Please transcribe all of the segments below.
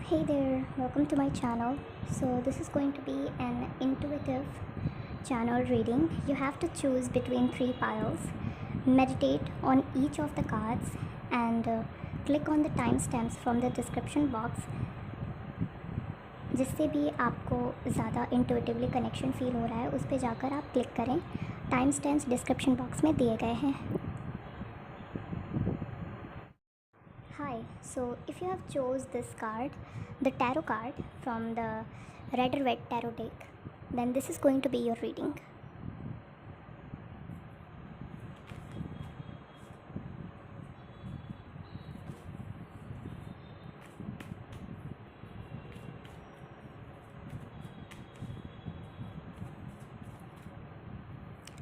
Hey there, welcome to my channel. So, this is going to be an intuitive channel reading. You have to choose between three piles, meditate on each of the cards, and click on the timestamps from the description box जिससे भी आपको ज़्यादा intuitively connection feel हो रहा है उस पर जाकर आप क्लिक करें. टाइम स्टैम्प्स डिस्क्रिप्शन बॉक्स में दिए गए हैं. Hi, so if you have chose this card, the tarot card from the Rider Waite tarot deck, then this is going to be your reading.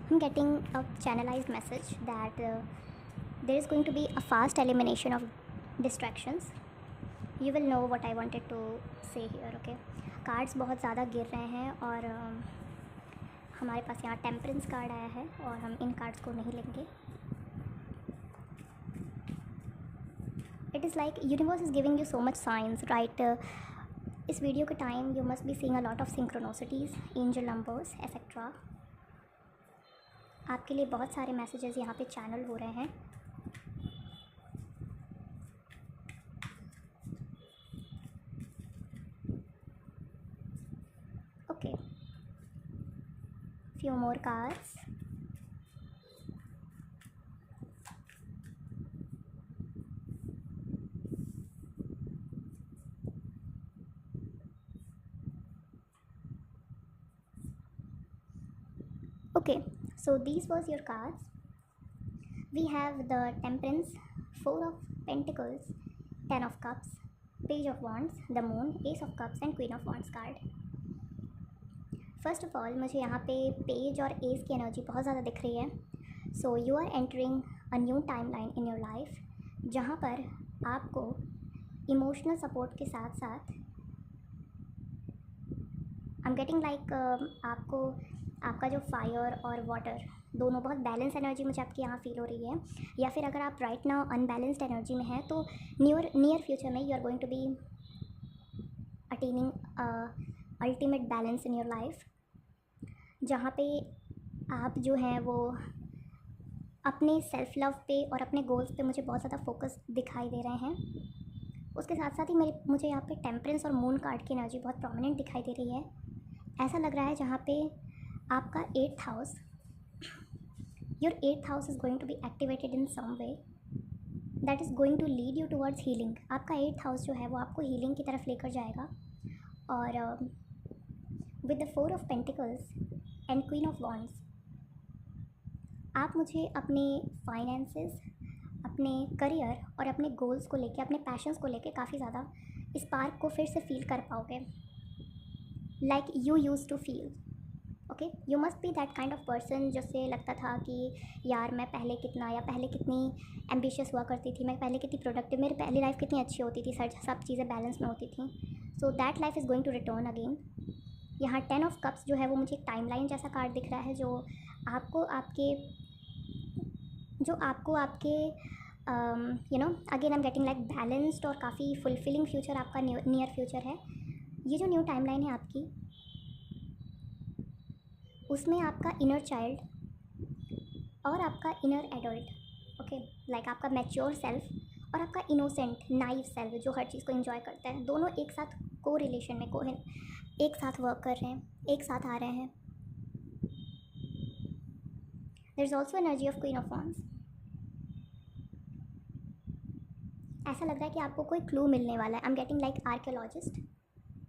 I'm getting a channelized message that there is going to be a fast elimination of distractions. You will know what I wanted to say here, okay? Cards बहुत ज़्यादा गिर रहे हैं और हमारे पास यहाँ temperance card आया है और हम इन कार्ड्स को नहीं लेंगे. It is like universe is giving you so much science right. इस वीडियो के time you must be seeing a lot of synchronicities, angel numbers etcetera. आपके लिए बहुत सारे मैसेजेस यहाँ पे चैनल हो रहे हैं. Okay, few more cards. Okay, so these was your cards. We have the Temperance, Four of Pentacles, Ten of Cups, Page of Wands, the Moon, Ace of Cups and Queen of Wands card. First of all मुझे यहाँ पे page और S की energy बहुत ज़्यादा दिख रही है. So you are entering a new timeline in your life जहाँ पर आपको इमोशनल सपोर्ट के साथ साथ आई एम गेटिंग लाइक आपको आपका जो फायर और वाटर दोनों बहुत बैलेंस एनर्जी मुझे आपकी यहाँ फील हो रही है. या फिर अगर आप राइट नाउ अनबैलेंस्ड एनर्जी में हैं तो नियर फ्यूचर में you are going to be attaining ultimate balance in your life जहाँ पे आप जो हैं वो अपने सेल्फ लव पे और अपने गोल्स पे मुझे बहुत ज़्यादा फोकस दिखाई दे रहे हैं. उसके साथ साथ ही मुझे यहाँ पे टेम्परेंस और मून कार्ड की एनर्जी बहुत प्रोमिनेंट दिखाई दे रही है. ऐसा लग रहा है जहाँ पे आपका 8th house, your 8th house is going to be activated in some way that is going to lead you towards healing. आपका 8th हाउस जो है वो आपको हीलिंग की तरफ लेकर जाएगा. और with the 4 of pentacles and queen of wands आप मुझे अपने फाइनेंसेस, अपने करियर और अपने गोल्स को लेके, अपने पैशंस को लेके काफ़ी ज़्यादा स्पार्क को फिर से फील कर पाओगे like you use to feel. Okay, you must be that kind of person जिससे लगता था कि यार मैं पहले कितनी एम्बिशियस हुआ करती थी, मैं पहले कितनी प्रोडक्टिव, मेरी पहली लाइफ कितनी अच्छी होती थी, सब चीज़ें बैलेंस में होती थी. So that life is going to return again. यहाँ 10 ऑफ कप्स जो है वो मुझे एक टाइमलाइन जैसा कार्ड दिख रहा है जो आपको आपके you know again I am getting like balanced और काफ़ी फुलफिलिंग फ्यूचर आपका नियर फ्यूचर है. ये जो न्यू टाइमलाइन है आपकी, उसमें आपका इनर चाइल्ड और आपका इनर एडल्ट, ओके, लाइक आपका मैच्योर सेल्फ और आपका इनोसेंट नाइव सेल्फ जो हर चीज़ को एंजॉय करता है, दोनों एक साथ को रिलेशन में एक साथ वर्क कर रहे हैं, एक साथ आ रहे हैं. There is also energy of queen of wands. ऐसा लग रहा है कि आपको कोई क्लू मिलने वाला है. I am getting like archaeologist.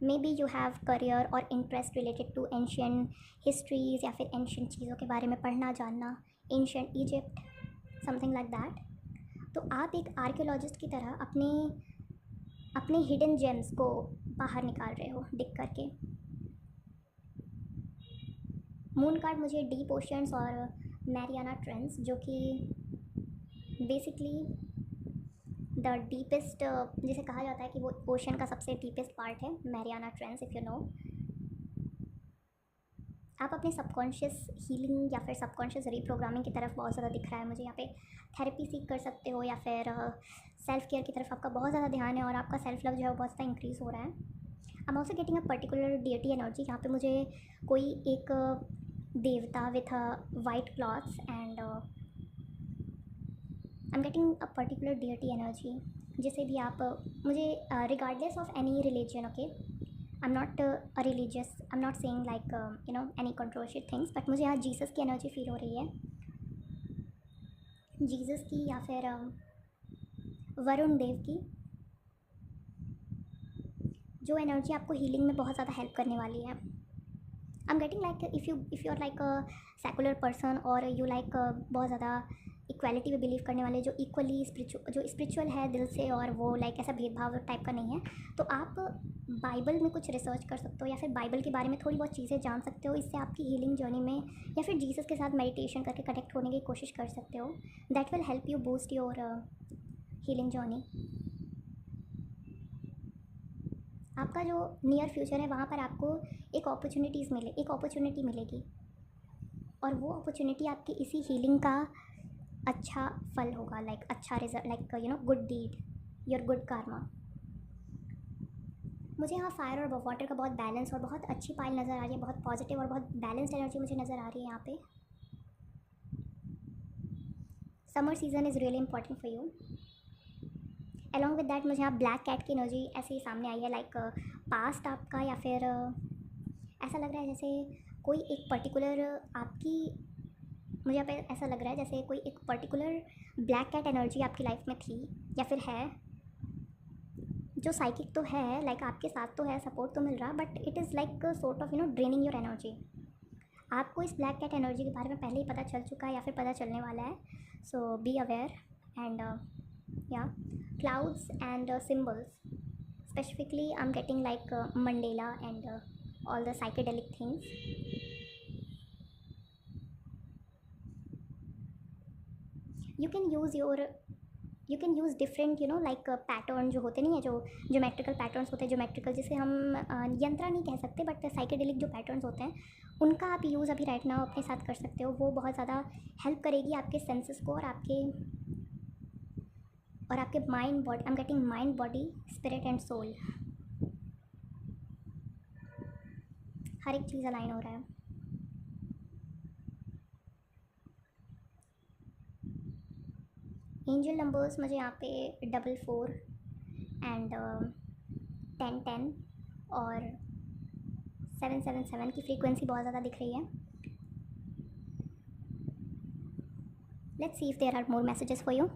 May be you have career और interest related to ancient histories या फिर एंशियंट चीज़ों के बारे में पढ़ना जानना, ancient Egypt, something like that. तो आप एक आर्कियोलॉजिस्ट की तरह अपने हिडन जेम्स को बाहर निकाल रहे हो डिग करके. मून कार्ड मुझे डीप ओशंस और मैरियाना ट्रेंच जो कि बेसिकली द डीपेस्ट, जिसे कहा जाता है कि वो ओशन का सबसे डीपेस्ट पार्ट है, Mariana trench, if you know. आप अपने सबकॉन्शियस हीलिंग या फिर सबकॉन्शियस रीप्रोग्रामिंग की तरफ बहुत ज़्यादा दिख रहा है मुझे यहाँ पे। थेरेपी सीख कर सकते हो, या फिर सेल्फ केयर की तरफ आपका बहुत ज़्यादा ध्यान है और आपका सेल्फ लव जो है वो बहुत ज़्यादा इंक्रीज़ हो रहा है। I am also getting a particular deity energy. यहाँ पे मुझे कोई एक देवता with white clothes and I am getting a particular deity energy. जिसे भी आप मुझे regardless of any religion, okay, I am not a religious, I am not saying like any controversial things, but मुझे यहाँ जीसस की energy feel हो रही है। जीसस की या फिर वरुण देव की जो एनर्जी आपको हीलिंग में बहुत ज़्यादा हेल्प करने वाली है। I am getting like if you are like a secular person और यू लाइक बहुत ज़्यादा इक्वालिटी में बिलीव करने वाले, जो इक्वली जो स्पिरिचुअल है दिल से और वो लाइक ऐसा भेदभाव टाइप का नहीं है, तो आप बाइबल में कुछ रिसर्च कर सकते हो या फिर बाइबल के बारे में थोड़ी बहुत चीज़ें जान सकते हो। इससे आपकी हीलिंग जर्नी में या फिर जीसस के साथ मेडिटेशन करके कनेक्ट होने की कोशिश कर सकते हो। That will help you boost your healing journey. आपका जो नियर फ्यूचर है वहाँ पर आपको एक अपॉर्चुनिटी मिलेगी और वो अपॉर्चुनिटी आपकी इसी हीलिंग का अच्छा फल होगा, लाइक अच्छा result, like good deed, your good karma. मुझे यहाँ फायर और वाटर का बहुत बैलेंस और बहुत अच्छी पाइल नज़र आ रही है, बहुत पॉजिटिव और बहुत बैलेंस्ड एनर्जी मुझे नज़र आ रही है यहाँ पे। Summer season is really important for you. Along with that मुझे यहाँ ब्लैक कैट की एनर्जी ऐसे ही सामने आई है, लाइक पास्ट आपका, या फिर ऐसा लग रहा है जैसे कोई एक पर्टिकुलर आपकी, मुझे यहाँ पे ऐसा लग रहा है जैसे कोई एक पर्टिकुलर ब्लैक कैट एनर्जी आपकी लाइफ में थी या फिर है, जो साइकिक तो है, लाइक आपके साथ तो है, सपोर्ट तो मिल रहा, but it is like sort of draining your energy. आपको इस ब्लैक कैट एनर्जी के बारे में पहले ही पता चल चुका है या फिर पता चलने वाला है, सो बी अवेयर। एंड या clouds and symbols, specifically I am getting like Mandela and all the psychedelic things. You can use different like pattern जो होते नहीं है, जो ज्योमेट्रिकल पैटर्न्स होते हैं, ज्योमेट्रिकल जिसे हम यंत्रा नहीं कह सकते, बट साइकेडेलिक जो पैटर्न्स होते हैं उनका आप यूज़ अभी राइट नाउ अपने साथ कर सकते हो। वो बहुत ज़्यादा हेल्प करेगी आपके सेंसेस को और आपके mind body. I am getting mind, body, spirit and soul, हर एक चीज़ अलाइन हो रहा है। एंजल नंबर्स मुझे यहाँ पे 44 एंड 10 और 777 की फ्रीक्वेंसी बहुत ज़्यादा दिख रही है। Let's see if there are more messages for you.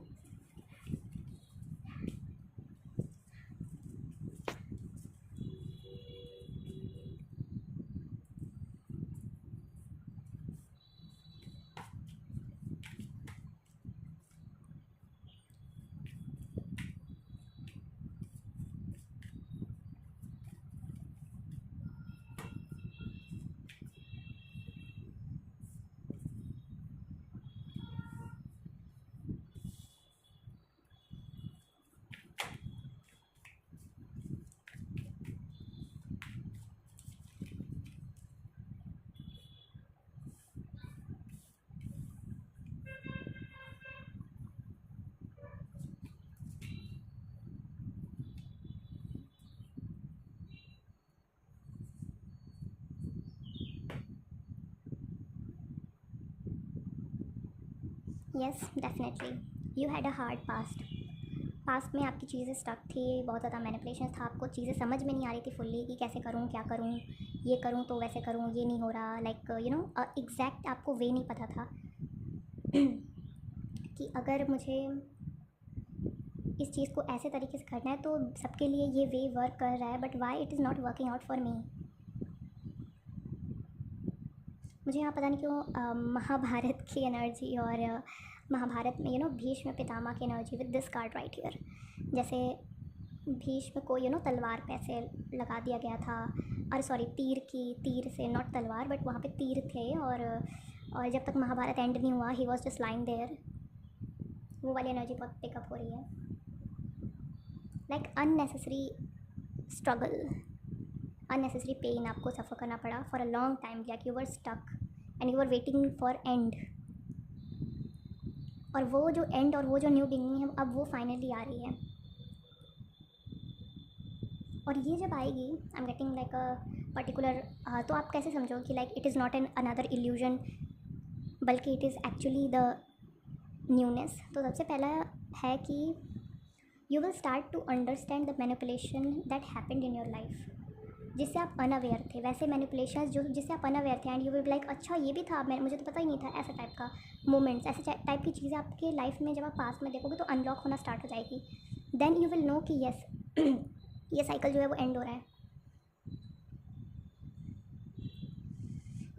Yes, definitely you had a hard past में आपकी चीज़ें स्टक थी, बहुत ज़्यादा मैनिपुलेशन था, आपको चीज़ें समझ में नहीं आ रही थी फुल्ली कि कैसे करूँ, क्या करूँ, ये करूँ तो वैसे करूँ, ये नहीं हो रहा, लाइक एग्जैक्ट आपको वे नहीं पता था कि अगर मुझे इस चीज़ को ऐसे तरीके से करना है तो सबके लिए ये वे वर्क कर रहा है, but why it is not working out for me. मुझे यहाँ पता नहीं क्यों महाभारत की एनर्जी और महाभारत में भीष्म पितामह की energy with this card right here. जैसे भीष्म को तलवार पे ऐसे लगा दिया गया था, और सॉरी तीर से, नॉट तलवार बट वहाँ पे तीर थे, और जब तक महाभारत एंड नहीं हुआ he was just lying there. वो वाली एनर्जी बहुत पिकअप हो रही है, like unnecessary struggle, unnecessary pain आपको सफ़र करना पड़ा for a long time, like you were stuck and you were waiting for end, और वो जो एंड और वो जो न्यू बिगनिंग है अब वो फाइनली आ रही है। और ये जब आएगी, I am getting like a particular, तो आप कैसे समझो कि like it is not an another illusion, बल्कि it is actually the newness. तो सबसे पहला है कि you will start to understand the manipulation that happened in your life, जिससे आप अनअवेयर थे, वैसे मैनिपुलेशन जो जिससे आप अनअवेयर थे, एंड यू विल लाइक अच्छा ये भी था, मैं मुझे तो पता ही नहीं था, ऐसा टाइप का मोमेंट्स, ऐसे टाइप की चीज़ें आपके लाइफ में जब आप पास में देखोगे तो अनलॉक होना स्टार्ट हो जाएगी। देन यू विल नो कि येस ये साइकिल जो है वो एंड हो रहा है।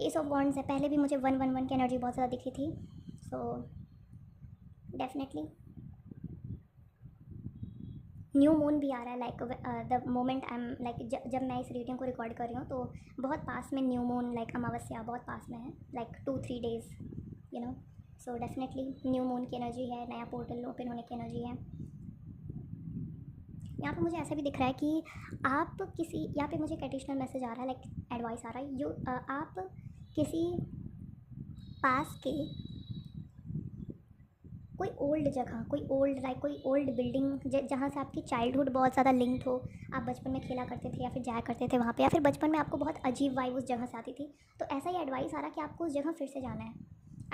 एस ऑफ वॉन्ड्स है, पहले भी मुझे 111 की एनर्जी बहुत ज़्यादा दिखी थी, सो डेफिनेटली न्यू मून भी आ रहा है, like the moment I am like जब मैं इस रीडिंग को रिकॉर्ड कर रही हूँ तो बहुत पास में न्यू मून, लाइक अमावस्या बहुत पास में है, like 2-3 days you know. So definitely new moon की एनर्जी है, नया पोर्टल ओपन होने की एनर्जी है। यहाँ पे मुझे ऐसा भी दिख रहा है कि आप किसी, यहाँ पे मुझे एक एडिशनल मैसेज आ रहा है, लाइक एडवाइस आ रहा है, आप किसी पास के कोई ओल्ड जगह, कोई ओल्ड लाइक कोई ओल्ड बिल्डिंग जहाँ से आपकी चाइल्डहुड बहुत ज़्यादा लिंक्ड हो, आप बचपन में खेला करते थे या फिर जाया करते थे वहाँ पे, या फिर बचपन में आपको बहुत अजीब वाइब उस जगह से आती थी, तो ऐसा ही एडवाइस आ रहा है कि आपको उस जगह फिर से जाना है।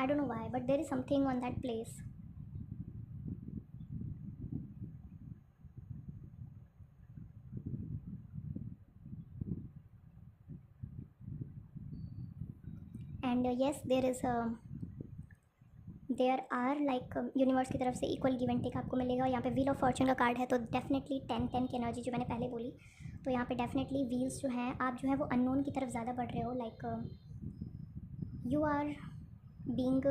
I don't know why but there is something on that place. And yes there are like universe की तरफ से इक्वल गिव एंड टेक आपको मिलेगा। यहाँ पे व्हील ऑफ फॉर्चून का कार्ड है, तो डेफिनेटली 10-10 की एनर्जी जो मैंने पहले बोली, तो यहाँ पे डेफिनेटली व्हील्स जो हैं, आप जो है वो अननोन की तरफ ज़्यादा बढ़ रहे हो, like you are being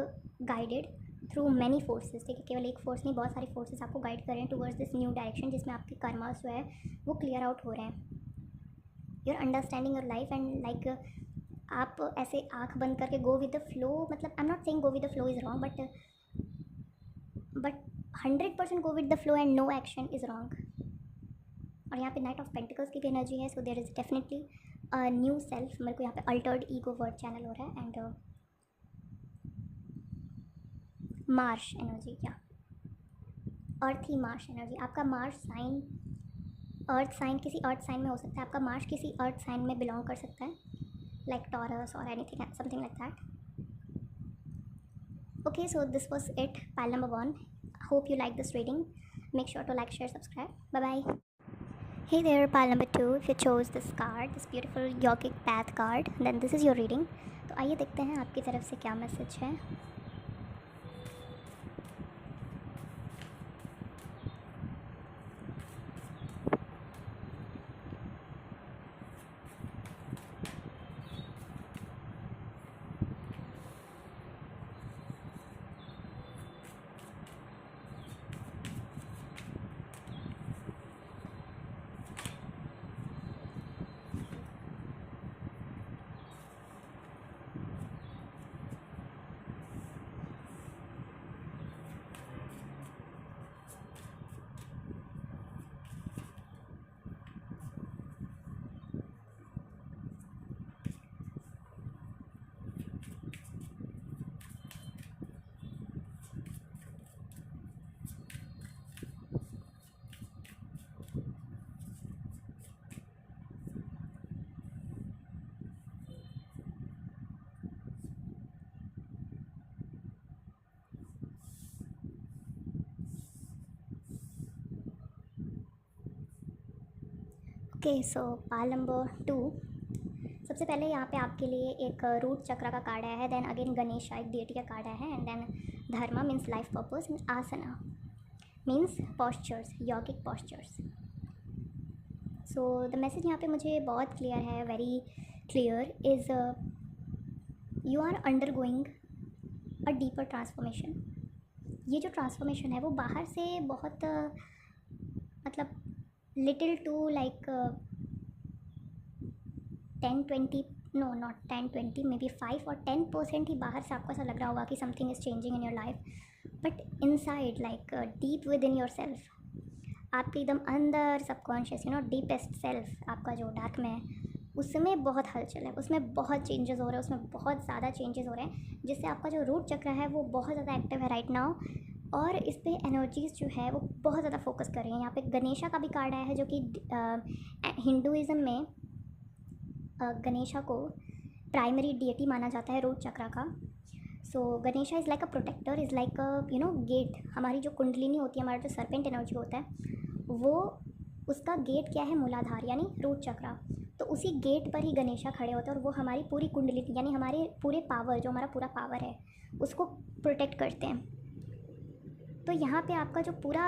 guided through many forces, ठीक है, केवल एक फोर्स नहीं, बहुत सारी फोर्सेस आपको गाइड कर रहे हैं टूवर्ड्स दिस न्यू डायरेक्शन, जिसमें आपके कर्मास जो है वो क्लियर आउट हो रहे हैं। You are understanding your life and like आप ऐसे आंख बंद करके गो विद द फ्लो, मतलब I am not saying go with the flow is wrong, but 100% go with the flow and no action is wrong. और यहाँ पे नाइट ऑफ पेंटिकल्स की भी एनर्जी है, so there is definitely new self, मेरे को यहाँ पे अल्टर्ड ईगो वर्ड चैनल हो रहा है, एंड मार्श एनर्जी, या अर्थी मार्श एनर्जी, आपका मार्श साइन, अर्थ साइन किसी अर्थ साइन में हो सकता है, आपका मार्श किसी अर्थ साइन में बिलोंग कर सकता है, like Taurus or anything, something like that. Okay, so this was it, pile number 1. Hope you like this reading. Make sure to like, share, subscribe. Bye bye. Hey there, pile number 2. If you chose this card, this beautiful yogic path card, then this is your reading. तो आइए देखते हैं आपकी तरफ से क्या message है। Okay, सो पाल number 2, सबसे पहले यहाँ पे आपके लिए एक रूट चक्र का कार्ड आया है, देन अगेन गणेश एक डेटी का कार्ड आया है, and then dharma means life purpose, asana means postures, yogic postures. So the message यहाँ पे मुझे बहुत क्लियर है, very clear, is you are undergoing a deeper transformation. ये जो ट्रांसफॉर्मेशन है वो बाहर से बहुत मतलब little to like 10-20, no not 10-20, maybe 5 और 10% ही बाहर से आपको ऐसा लग रहा होगा कि something is changing in your life, but inside like deep with in your self, आपके एकदम अंदर subconscious, you know, deepest self, आपका जो डार्क में उसमें बहुत हलचल है, उसमें बहुत चेंजेस हो रहे हैं, उसमें बहुत ज़्यादा चेंजेस हो रहे हैं, जिससे आपका जो रूट चक्र है वो बहुत ज़्यादा एक्टिव है राइट नाउ। और इस पे एनर्जीज जो है वो बहुत ज़्यादा फोकस कर रही हैं। यहाँ पे गणेशा का भी कार्ड आया है, जो कि हिंदुज़म में गणेशा को प्राइमरी डिएटी माना जाता है रूट चक्र का। So Ganesha is like a protector, is like a gate. हमारी जो कुंडलिनी होती है, हमारा जो सर्पेंट एनर्जी होता है, वो उसका गेट क्या है, मूलाधार यानी रूट चक्र। तो उसी गेट पर ही गणेशा खड़े होते हैं, और वो हमारी पूरी कुंडलिनी यानी हमारे पूरे पावर, जो हमारा पूरा पावर है, उसको प्रोटेक्ट करते हैं। तो यहाँ पे आपका जो पूरा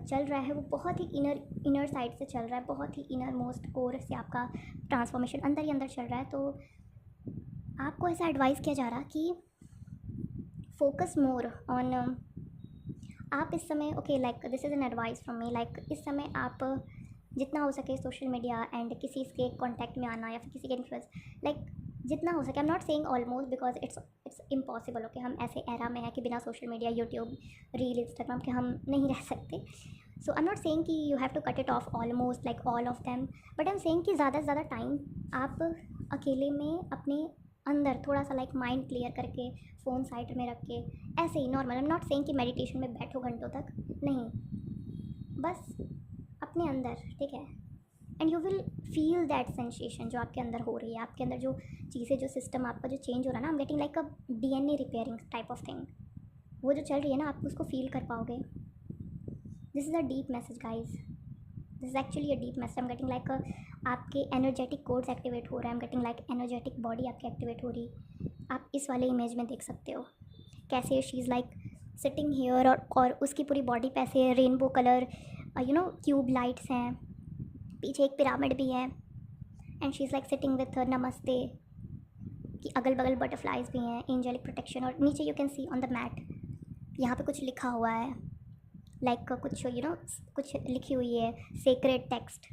चल रहा है वो बहुत ही इनर साइड से चल रहा है, बहुत ही इनर मोस्ट कोर से आपका ट्रांसफॉर्मेशन अंदर ही अंदर चल रहा है। तो आपको ऐसा एडवाइस किया जा रहा कि फोकस मोर ऑन, आप इस समय okay like this is an advice from me, like इस समय आप जितना हो सके सोशल मीडिया एंड किसी के कांटेक्ट में आना या फिर किसी के इन्फ्लुएंस, लाइक जितना हो सके। I am not saying almost because it's impossible. Okay, हम ऐसे एरा में हैं कि बिना social media, YouTube, reel, Instagram के हम नहीं रह सकते। So I am not saying कि you have to cut it off almost like all of them, but I am saying कि ज़्यादा से ज़्यादा टाइम आप अकेले में अपने अंदर थोड़ा सा लाइक माइंड क्लियर करके, फ़ोन साइड में रख के, ऐसे ही normal. I am not saying कि मेडिटेशन में बैठो घंटों तक, नहीं, बस अपने अंदर, ठीक है। And you will feel that sensation जो आपके अंदर हो रही है, आपके अंदर जो चीज़ें, जो सिस्टम आपका जो चेंज हो रहा है ना, आई am getting like a DNA repairing type of thing, वो जो चल रही है ना, आप उसको फील कर पाओगे। This is a deep message guys, this is actually a deep message. I am getting like आपके एनर्जेटिक कोड्स एक्टिवेट हो रहे हैं, आई am getting like energetic body आपकी एक्टिवेट हो रही। आप इस वाले इमेज में देख सकते हो कैसे she is like sitting here, और उसकी पूरी बॉडी पे ऐसे रेनबो कलर क्यूब लाइट्स हैं, पीछे एक पिरामिड भी है, and she is like sitting with नमस्ते, कि अगल बगल बटरफ्लाइज भी हैं, एंजेलिक प्रोटेक्शन। और नीचे you can see on the mat, यहाँ पे कुछ लिखा हुआ है, लाइक कुछ कुछ लिखी हुई है, sacred text.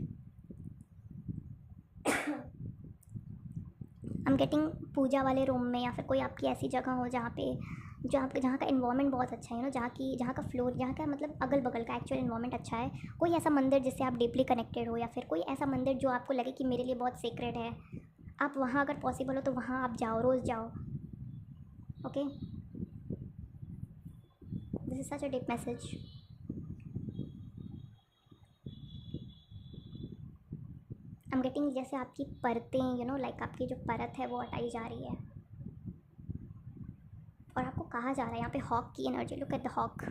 I am getting puja वाले रूम में, या फिर कोई आपकी ऐसी जगह हो जहाँ का इन्वायरमेंट बहुत अच्छा है, जहाँ का फ्लोर, जहाँ का मतलब अगल बगल का एक्चुअल इन्वायरमेंट अच्छा है। कोई ऐसा मंदिर जिससे आप डीपली कनेक्टेड हो, या फिर कोई ऐसा मंदिर जो आपको लगे कि मेरे लिए बहुत सीक्रेट है, आप वहाँ अगर पॉसिबल हो तो वहाँ आप जाओ, रोज़ जाओ। Okay, this is such a deep message. I am getting जैसे आपकी परतें लाइक आपकी जो परत है वो हटाई जा रही है, और आपको कहा जा रहा है यहाँ पे हॉक की energy. Look at the hawk,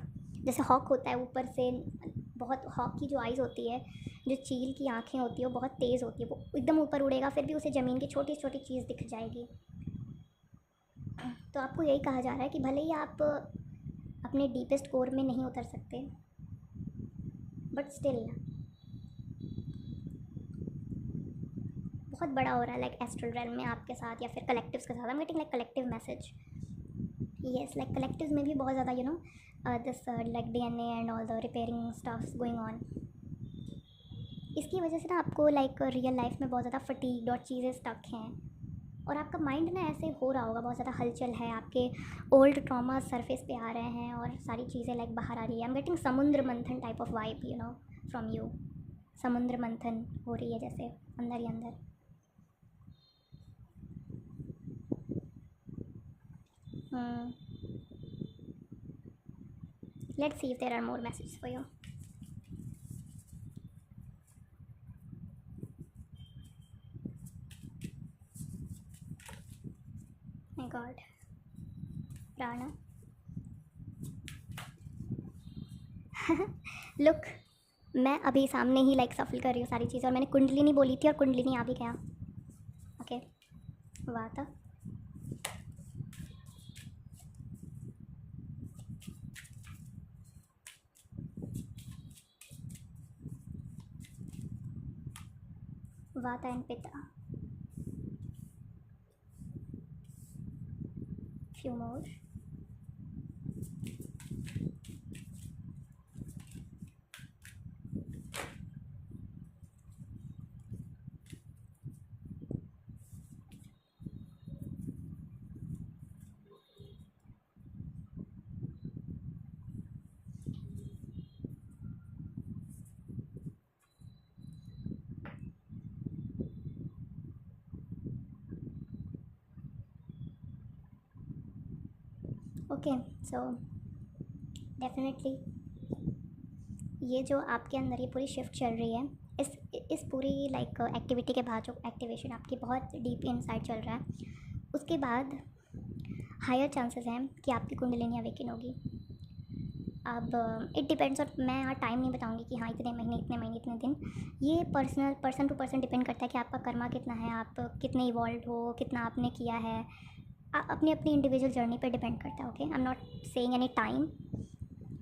जैसे हॉक होता है ऊपर से, बहुत हॉक की जो आइज़ होती है, जो चील की आँखें होती है, वो बहुत तेज़ होती है, वो एकदम ऊपर उड़ेगा, फिर भी उसे ज़मीन की छोटी छोटी चीज़ दिख जाएगी। तो आपको यही कहा जा रहा है कि भले ही आप अपने डीपेस्ट कोर में नहीं उतर सकते, बट स्टिल बहुत बड़ा हो रहा है लाइक एस्ट्रल रेल्म में आपके साथ, या फिर कलेक्टिव्स के साथ। आई am getting like collective message, yes, like collective में भी बहुत ज़्यादा this like DNA and all the repairing stuffs going on. इसकी वजह से ना आपको लाइक रियल लाइफ में बहुत ज़्यादा फटीग्ड और चीज़ें स्टक हैं, और आपका माइंड ना ऐसे हो रहा होगा, बहुत ज़्यादा हलचल है, आपके ओल्ड ट्रॉमा सरफेस पे आ रहे हैं, और सारी चीज़ें लाइक बाहर आ रही है। आई एम गेटिंग समुद्र मंथन type of vibe from you. समुद्र मंथन हो रही है जैसे अंदर ही अंदर। Let's see if there are more messages for you. My God, Prana. Look, मैं अभी सामने ही लाइक सफल कर रही हूँ सारी चीज़ें, और मैंने कुंडलिनी बोली थी और कुंडलिनी आ भी गया। ओके, वाता, वाता एंड पिता। Few more. Okay, so definitely ये जो आपके अंदर ये पूरी शिफ्ट चल रही है, इस पूरी लाइक एक्टिविटी के बाद जो एक्टिवेशन आपकी बहुत डीप इनसाइड चल रहा है, उसके बाद हायर चांसेस हैं कि आपकी कुंडलिनी अवेकन होगी। अब इट डिपेंड्स, और मैं यहाँ टाइम नहीं बताऊँगी कि हाँ इतने महीने इतने दिन। ये पर्सन टू पर्सन डिपेंड करता है कि आपका कर्मा कितना है, आप कितने इवॉल्व हो, कितना आपने किया है, अपनी अपनी इंडिविजुअल जर्नी पे डिपेंड करता है। Okay, I am not saying any time,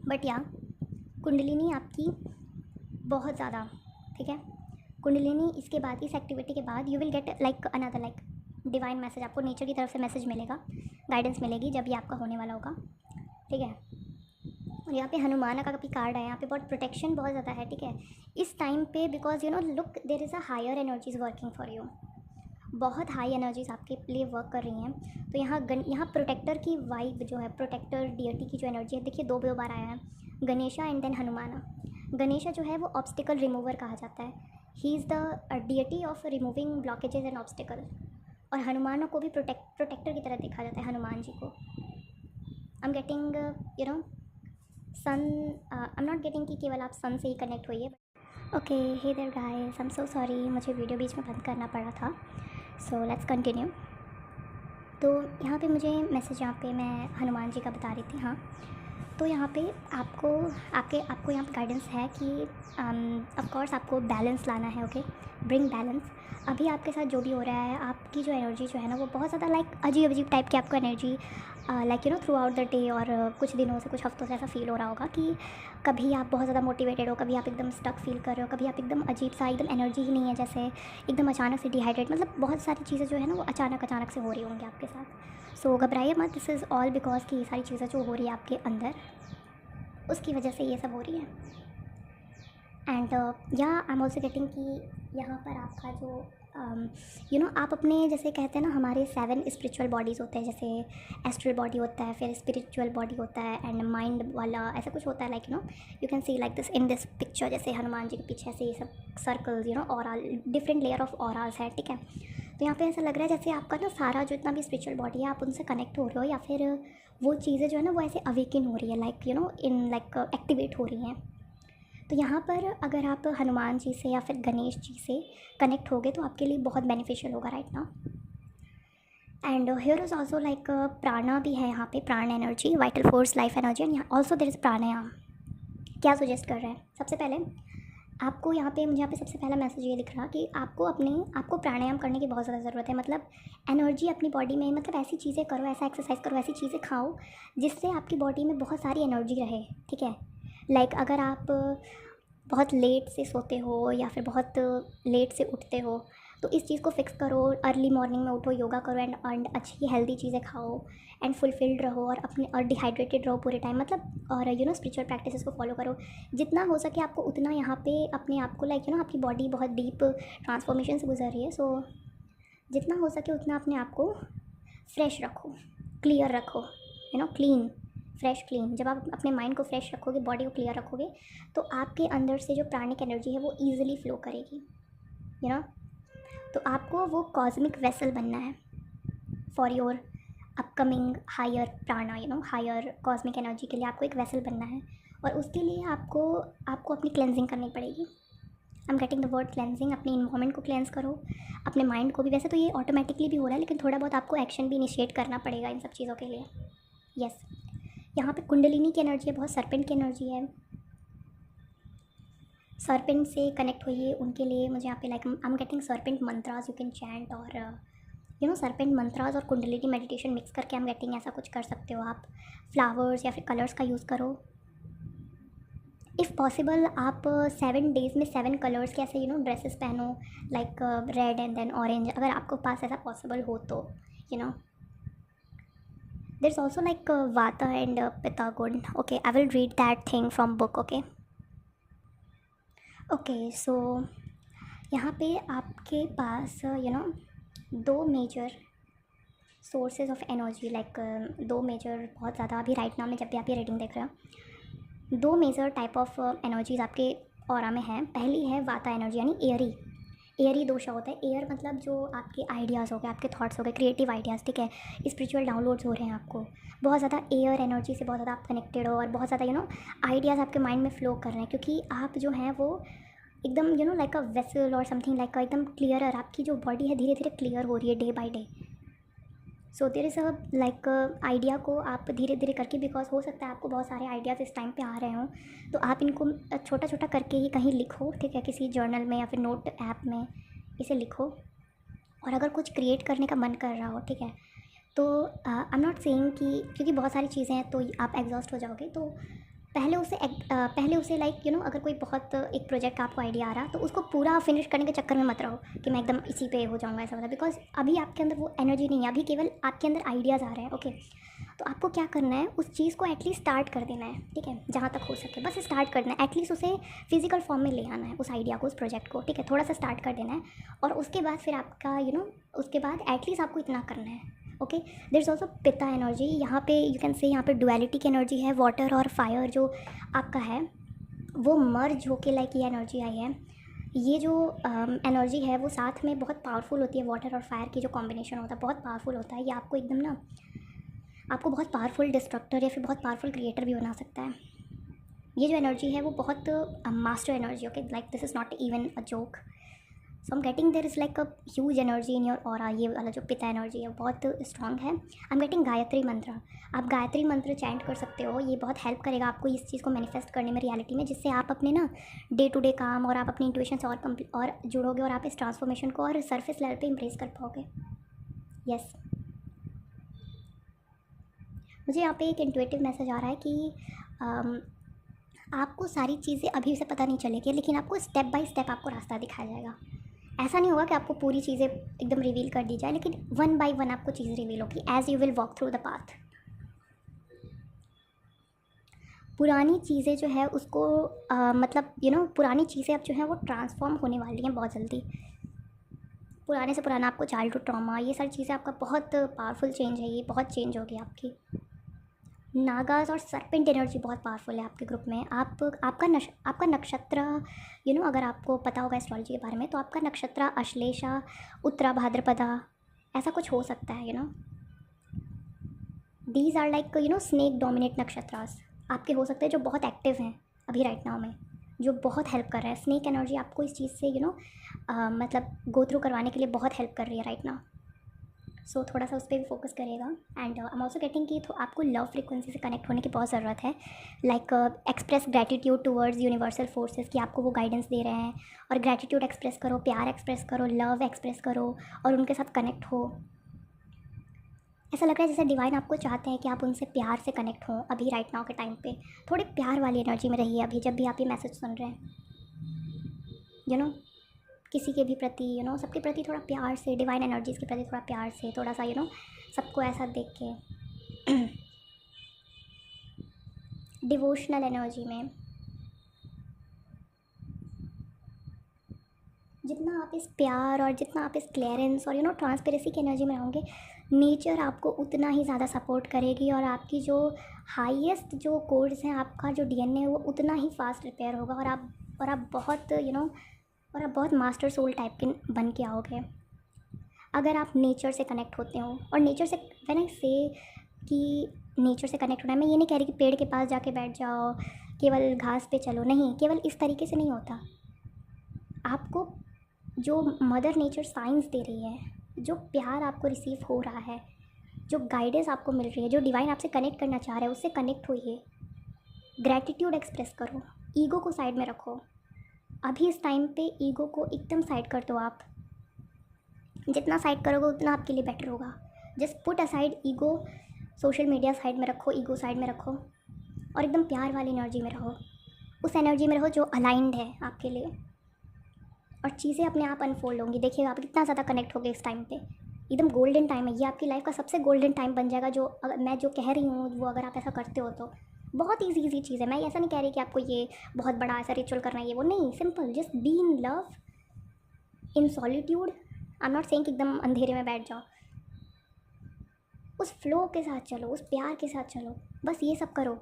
but या कुंडलिनी आपकी बहुत ज़्यादा, ठीक है। कुंडलिनी इसके बाद, इस एक्टिविटी के बाद you will get like another like divine message, आपको नेचर की तरफ से मैसेज मिलेगा, गाइडेंस मिलेगी जब ये आपका होने वाला होगा, ठीक है। और यहाँ पे हनुमान का भी कार्ड है, यहाँ पे बहुत प्रोटेक्शन बहुत ज़्यादा है, ठीक है, इस टाइम पे, because you know look there is a higher energies working for you, बहुत हाई एनर्जीज आपके लिए वर्क कर रही हैं। तो यहाँ प्रोटेक्टर की वाइब जो है, प्रोटेक्टर डियटी की जो एनर्जी है, देखिए दो बार आया है, गणेशा एंड देन हनुमाना। गणेशा जो है वो ऑब्स्टिकल रिमूवर कहा जाता है, he is the deity of removing blockages and obstacle. और हनुमान को भी प्रोटेक्टर की तरह देखा जाता है, हनुमान जी को। I am getting you know sun, I am not getting कि केवल आप सन से ही कनेक्ट होइए। Okay, hey there guys, I am so sorry, मुझे वीडियो बीच में बंद करना पड़ा था। So let's continue. तो यहाँ पे मुझे मैसेज, यहाँ पे मैं हनुमान जी का बता रही थी। हाँ, तो यहाँ पे आपको यहाँ पे गाइडेंस है कि ऑफ कोर्स आपको बैलेंस लाना है। Okay, bring balance. अभी आपके साथ जो भी हो रहा है, आपकी जो एनर्जी जो है ना वो बहुत ज़्यादा लाइक अजीब टाइप की आपको energy like you know through out the day, और कुछ दिनों से, कुछ हफ्तों से ऐसा फील हो रहा होगा कि कभी आप बहुत ज़्यादा मोटिवेटेड हो, कभी आप एकदम स्टक फील कर रहे हो, कभी आप एकदम अजीब सा, एकदम एनर्जी ही नहीं है, जैसे एकदम अचानक से डिहाइड्रेट, मतलब बहुत सारी चीज़ें जो है ना वो अचानक से हो रही होंगी आपके साथ। सो घबराइए मत, दिस इज़ ऑल बिकॉज कि ये सारी चीज़ें जो हो रही है आपके अंदर, उसकी वजह से ये सब हो रही है। एंड या आई एम ऑल्सो गेटिंग कि यहाँ पर आपका जो यू नो आप अपने, जैसे कहते हैं ना हमारे 7 स्पिरिचुअल बॉडीज़ होते हैं, जैसे एस्ट्रल बॉडी होता है, फिर स्पिरिचुअल बॉडी होता है, एंड माइंड वाला ऐसा कुछ होता है, like you know you can see like this in this picture, जैसे हनुमान जी के पीछे ऐसे ये सब circles, you know aural, different layer of aurals है, ठीक है। तो यहाँ पे ऐसा लग रहा है जैसे आपका ना सारा जो इतना भी स्पिरिचुअल बॉडी है, आप उनसे कनेक्ट हो रहे हो, या फिर वो चीज़ें जो है ना वो ऐसे अवेकन हो रही है, like you no in like activate हो रही हैं। तो यहाँ पर अगर आप हनुमान जी से या फिर गणेश जी से कनेक्ट होगे तो आपके लिए बहुत बेनिफिशियल होगा right now. And here is also like प्राणा भी है यहाँ पे, प्राण energy, vital force, life energy, and यहाँ ऑल्सो देयर इज़ प्राणायाम। क्या सजेस्ट कर रहे हैं? सबसे पहले आपको यहाँ पे, मुझे यहाँ पे सबसे पहला मैसेज ये दिख रहा कि आपको प्राणायाम करने की बहुत ज़्यादा ज़रूरत है। मतलब एनर्जी अपनी बॉडी में, मतलब ऐसी चीज़ें करो, ऐसा एक्सरसाइज करो, ऐसी चीज़ें खाओ जिससे आपकी बॉडी में बहुत सारी एनर्जी रहे, ठीक है। लाइक अगर आप बहुत लेट से सोते हो या फिर बहुत लेट से उठते हो तो इस चीज़ को फिक्स करो, अर्ली मॉर्निंग में उठो, योगा करो, एंड अच्छी हेल्दी चीज़ें खाओ, एंड फुलफिल्ड रहो, और डिहाइड्रेटेड रहो पूरे टाइम, मतलब और यू नो स्पिरिचुअल प्रैक्टिसेस को फॉलो करो जितना हो सके आपको उतना। यहाँ पे अपने आप को लाइक यू नो आपकी बॉडी बहुत डीप ट्रांसफॉर्मेशन से गुजर रही है, सो जितना हो सके उतना अपने आप को फ्रेश रखो, क्लियर रखो, you know clean, fresh clean. जब आप अपने माइंड को फ्रेश रखोगे, बॉडी को क्लियर रखोगे, तो आपके अंदर से जो प्राणिक एनर्जी है वो ईजिली फ्लो करेगी, यू नो। तो आपको वो कॉस्मिक वेसल बनना है for your upcoming higher prana, you know higher cosmic energy के लिए आपको एक वेसल बनना है, और उसके लिए आपको अपनी क्लेंजिंग करनी पड़ेगी। आई am getting the word cleansing. अपनी इन्वायरमेंट को क्लेंस करो, अपने माइंड को भी। वैसे तो ये ऑटोमेटिकली भी हो रहा है, लेकिन थोड़ा बहुत आपको एक्शन भी इनिशिएट करना पड़ेगा इन सब चीज़ों के लिए। यस, यहाँ पे कुंडलिनी की एनर्जी है, बहुत सरपेंट की एनर्जी है, सरपेंट से कनेक्ट होइए उनके लिए। मुझे यहाँ पे like I am getting serpent mantras you can chant, और यू नो सरपेंट मंत्रास और कुंडलिनी मेडिटेशन मिक्स करके आई एम गेटिंग ऐसा कुछ कर सकते हो आप। फ्लावर्स या फिर कलर्स का यूज़ करो, इफ़ पॉसिबल आप 7 डेज़ में 7 कलर्स के ऐसे यू नो ड्रेसेस पहनो, like red and then orange, अगर आपको पास ऐसा पॉसिबल हो तो, you know. There's also like Vata and Pitta Gund. Okay, I will read that thing from book. Okay, so यहाँ पे आपके पास you know 2 major sources of energy, like 2 major, बहुत ज़्यादा अभी राइट नाउ में जब भी आप ये रीडिंग देख रहे हो, 2 मेजर टाइप ऑफ एनर्जीज आपके ऑरा में हैं। पहली है वाता एनर्जी, यानी एयरी, एयर ही दोषा होता है। एयर मतलब जो आपके आइडियाज़ हो गए, आपके थॉट्स हो गए, क्रिएटिव आइडियाज़, ठीक है, स्पिरिचुअल डाउनलोड्स हो रहे हैं आपको, बहुत ज़्यादा एयर एनर्जी से बहुत ज़्यादा आप कनेक्टेड हो और बहुत ज़्यादा आइडियाज़ आपके माइंड में फ्लो कर रहे हैं, क्योंकि आप जो हैं वो एकदम लाइक अ वेसल और समथिंग लाइक एकदम क्लियरर, आपकी जो बॉडी है धीरे धीरे क्लियर हो रही है day by day. So there is a like idea को आप धीरे धीरे करके, बिकॉज हो सकता है आपको बहुत सारे आइडियाज़ इस टाइम पे आ रहे हों, तो आप इनको छोटा छोटा करके ही कहीं लिखो, ठीक है, किसी जर्नल में या फिर नोट ऐप में इसे लिखो। और अगर कुछ क्रिएट करने का मन कर रहा हो, ठीक है, तो आई एम नॉट सेइंग कि क्योंकि बहुत सारी चीज़ें हैं तो आप एग्जॉस्ट हो जाओगे, तो पहले उसे लाइक अगर कोई बहुत एक प्रोजेक्ट का आपको आइडिया आ रहा तो उसको पूरा फिनिश करने के चक्कर में मत रहो कि मैं एकदम इसी पे हो जाऊँगा, ऐसा होता है, बिकॉज अभी आपके अंदर वो एनर्जी नहीं है, अभी केवल आपके अंदर आइडियाज़ आ रहे हैं। ओके, तो आपको क्या करना है, उस चीज़ को एटलीस्ट स्टार्ट कर देना है, ठीक है, जहाँ तक हो सके बस स्टार्ट करना है, एटलीस्ट उसे फिजिकल फॉर्म में ले आना है, उस आइडिया को, उस प्रोजेक्ट को, ठीक है, थोड़ा सा स्टार्ट कर देना है। और उसके बाद फिर आपका उसके बाद एटलीस्ट आपको इतना करना है। ओके, देयर इज़ ऑल्सो पिता एनर्जी, यहाँ पे यू कैन से यहाँ पे डुअलिटी की एनर्जी है, वाटर और फायर जो आपका है वो मर्ज होके लाइक ये एनर्जी आई है। ये जो एनर्जी है वो साथ में बहुत पावरफुल होती है, वाटर और फायर की जो कॉम्बिनेशन होता है बहुत पावरफुल होता है। ये आपको एकदम आपको बहुत पावरफुल डिस्ट्रक्टर या फिर बहुत पावरफुल क्रिएटर भी बना सकता है। ये जो एनर्जी है वो बहुत master energy, okay, like this is not even a joke. So I am getting there is like a huge energy in your aura. ये वाला जो पिता एनर्जी है बहुत स्ट्रॉन्ग है। आई एम गेटिंग गायत्री मंत्र, आप गायत्री मंत्र चैंट कर सकते हो, ये बहुत हेल्प करेगा आपको इस चीज़ को मैनिफेस्ट करने में रियलिटी में, जिससे आप अपने डे टू डे काम और आप अपनी इंट्यूशन से और जुड़ोगे और आप इस ट्रांसफॉर्मेशन को और सरफेस लेवल पे इम्प्रेस कर पाओगे। यस, मुझे यहाँ पे एक इंट्यूटिव मैसेज आ रहा है कि आपको सारी चीज़ें अभी से पता नहीं चलेगी, लेकिन आपको स्टेप बाय स्टेप आपको रास्ता दिखाया जाएगा। ऐसा नहीं होगा कि आपको पूरी चीज़ें एकदम रिवील कर दी जाए, लेकिन वन बाय वन आपको चीज़ें रिवील होगी as you will walk through the path. पुरानी चीज़ें जो है उसको मतलब पुरानी चीज़ें अब जो है वो ट्रांसफॉर्म होने वाली हैं बहुत जल्दी। पुराने से पुराना आपको चाइल्डहुड ट्रॉमा, ये सारी चीज़ें आपका बहुत पावरफुल चेंज है, ये बहुत चेंज होगी आपकी। नागास और सरपेंट एनर्जी बहुत पावरफुल है आपके ग्रुप में। आपका नक्षत्र अगर आपको पता होगा एस्ट्रोलॉजी के बारे में, तो आपका नक्षत्र अश्लेषा, उत्तरा भाद्रपदा, ऐसा कुछ हो सकता है। These are like snake dominate nakshatras आपके हो सकते हैं, जो बहुत एक्टिव हैं अभी राइट नाउ में, जो बहुत हेल्प कर रहा है। स्नेक एनर्जी आपको इस चीज़ से मतलब गो थ्रू करवाने के लिए बहुत हेल्प कर रही है राइट नाउ। सो थोड़ा सा उस पर भी फोकस करेगा। And I am also getting कि आपको लव फ्रिक्वेंसी से कनेक्ट होने की बहुत ज़रूरत है, like express gratitude towards universal forces कि आपको वो गाइडेंस दे रहे हैं, और ग्रैटिट्यूड एक्सप्रेस करो, प्यार एक्सप्रेस करो, लव एक्सप्रेस करो और उनके साथ कनेक्ट हो। ऐसा लग रहा है जैसे डिवाइन आपको चाहते हैं कि आप उनसे प्यार से कनेक्ट हों अभी राइट नाउ के टाइम पे। थोड़े प्यार वाली एनर्जी में रहिए अभी जब भी आप ये मैसेज सुन रहे हैं। किसी के भी प्रति सबके प्रति थोड़ा प्यार से, डिवाइन एनर्जीज़ के प्रति थोड़ा प्यार से, थोड़ा सा सबको ऐसा देख के डिवोशनल एनर्जी में जितना आप इस प्यार और जितना आप इस क्लियरेंस और ट्रांसपेरेंसी की एनर्जी में रहोगे, नेचर आपको उतना ही ज़्यादा सपोर्ट करेगी और आपकी जो हाईएस्ट जो कोड्स हैं, आपका जो डीएनए है वो उतना ही फास्ट रिपेयर होगा और आप बहुत मास्टर सोल टाइप के बन के आओगे अगर आप नेचर से कनेक्ट होते हो। और नेचर से व्हेन आई से कि नेचर से कनेक्ट होना है, मैं ये नहीं कह रही कि पेड़ के पास जाके बैठ जाओ, केवल घास पे चलो, नहीं, केवल इस तरीके से नहीं होता। आपको जो मदर नेचर साइंस दे रही है, जो प्यार आपको रिसीव हो रहा है, जो गाइडेंस आपको मिल रही है, जो डिवाइन आपसे कनेक्ट करना चाह रहा है, उससे कनेक्ट होइए। ग्रैटिट्यूड एक्सप्रेस करो, ईगो को साइड में रखो। अभी इस टाइम पे ईगो को एकदम साइड कर दो आप। जितना साइड करोगे उतना आपके लिए बेटर होगा। Just put aside ego, social media side में रखो, ईगो साइड में रखो और एकदम प्यार वाली एनर्जी में रहो। उस एनर्जी में रहो जो अलाइंड है आपके लिए, और चीज़ें अपने आप अनफोल्ड होंगी। देखिएगा आप कितना ज़्यादा कनेक्ट हो गए इस टाइम पे। एकदम गोल्डन टाइम है ये, आपकी लाइफ का सबसे गोल्डन टाइम बन जाएगा। जो अगर मैं जो कह रही हूँ वो अगर आप ऐसा करते हो तो बहुत ईजी चीज़ है। मैं ऐसा नहीं कह रही कि आपको ये बहुत बड़ा ऐसा रिचुअल करना है, ये वो नहीं, simple just be in love in solitude. I am not saying कि एकदम अंधेरे में बैठ जाओ, उस फ्लो के साथ चलो, उस प्यार के साथ चलो, बस ये सब करो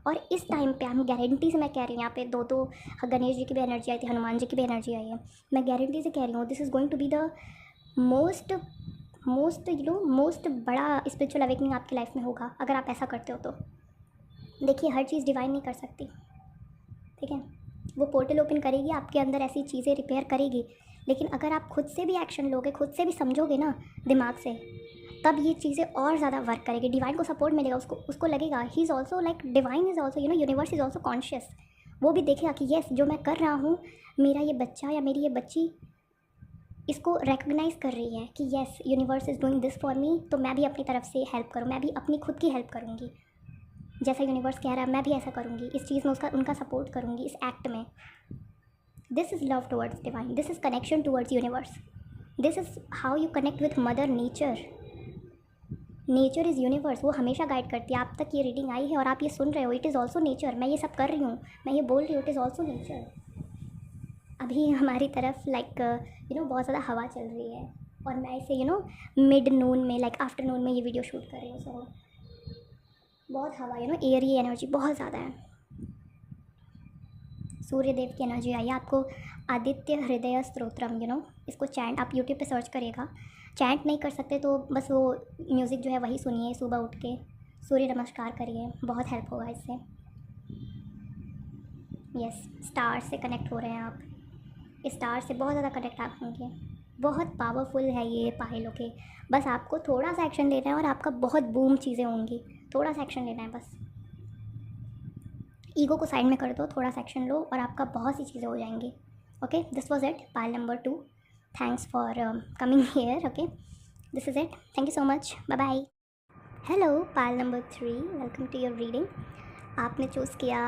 और इस टाइम पे हम गारंटी से मैं कह रही हूँ, यहाँ पे दो दो गणेश जी की भी एनर्जी आई थी, हनुमान जी की भी एनर्जी आई है, मैं गारंटी से कह रही हूँ this is going to be the most most बड़ा स्पिरिचुअल अवेकनिंग आपकी लाइफ में होगा अगर आप ऐसा करते हो तो। देखिए हर चीज़ डिवाइन नहीं कर सकती, ठीक है, वो पोर्टल ओपन करेगी, आपके अंदर ऐसी चीज़ें रिपेयर करेगी, लेकिन अगर आप खुद से भी एक्शन लोगे, खुद से भी समझोगे ना दिमाग से, तब ये चीज़ें और ज़्यादा वर्क करेगी, डिवाइन को सपोर्ट मिलेगा, उसको लगेगा he is also like divine is also universe is also conscious. वो भी देखेगा कि येस जो मैं कर रहा हूँ, मेरा ये बच्चा या मेरी ये बच्ची इसको रिकग्नाइज़ कर रही है कि yes universe is doing this for me, तो मैं भी अपनी तरफ से हेल्प करूँ, मैं भी अपनी खुद की हेल्प करूँगी, जैसा यूनिवर्स कह रहा है मैं भी ऐसा करूँगी, इस चीज़ में उनका सपोर्ट करूँगी इस एक्ट में। This is love towards divine, this is connection towards universe, this is how you connect with mother nature. Nature is universe, वो हमेशा गाइड करती है। आप तक ये रीडिंग आई है और आप ये सुन रहे हो, इट इज़ ऑल्सो नेचर। मैं ये सब कर रही हूँ, मैं ये बोल रही हूँ, इट इज़ ऑल्सो नेचर। अभी हमारी तरफ बहुत ज़्यादा हवा चल रही है और मैं इसे मिड नून में आफ्टरनून में ये वीडियो शूट कर रही हूँ, सो बहुत हवा एयरी एनर्जी बहुत ज़्यादा है। सूर्य देव की एनर्जी आई है आपको। आदित्य हृदय स्तोत्रम इसको चैंट, आप यूट्यूब पे सर्च करिएगा, चैंट नहीं कर सकते तो बस वो म्यूज़िक जो है वही सुनिए, सुबह उठ के सूर्य नमस्कार करिए, बहुत हेल्प होगा इससे। यस, स्टार से कनेक्ट हो रहे हैं आप, स्टार से बहुत ज़्यादा कनेक्ट आप होंगे, बहुत पावरफुल है ये पायल। ओके, बस आपको थोड़ा सा एक्शन लेना है और आपका बहुत बूम चीज़ें होंगी, थोड़ा सा एक्शन लेना है बस। ईगो को साइड में कर दो, थोड़ा सा एक्शन लो और आपका बहुत सी चीज़ें हो जाएंगी। Okay, this was it, Payal number 2। Thanks for coming here. Okay, this is it, thank you so much, bye bye. Hello Payal number 3, welcome to your reading. आपने चूज़ किया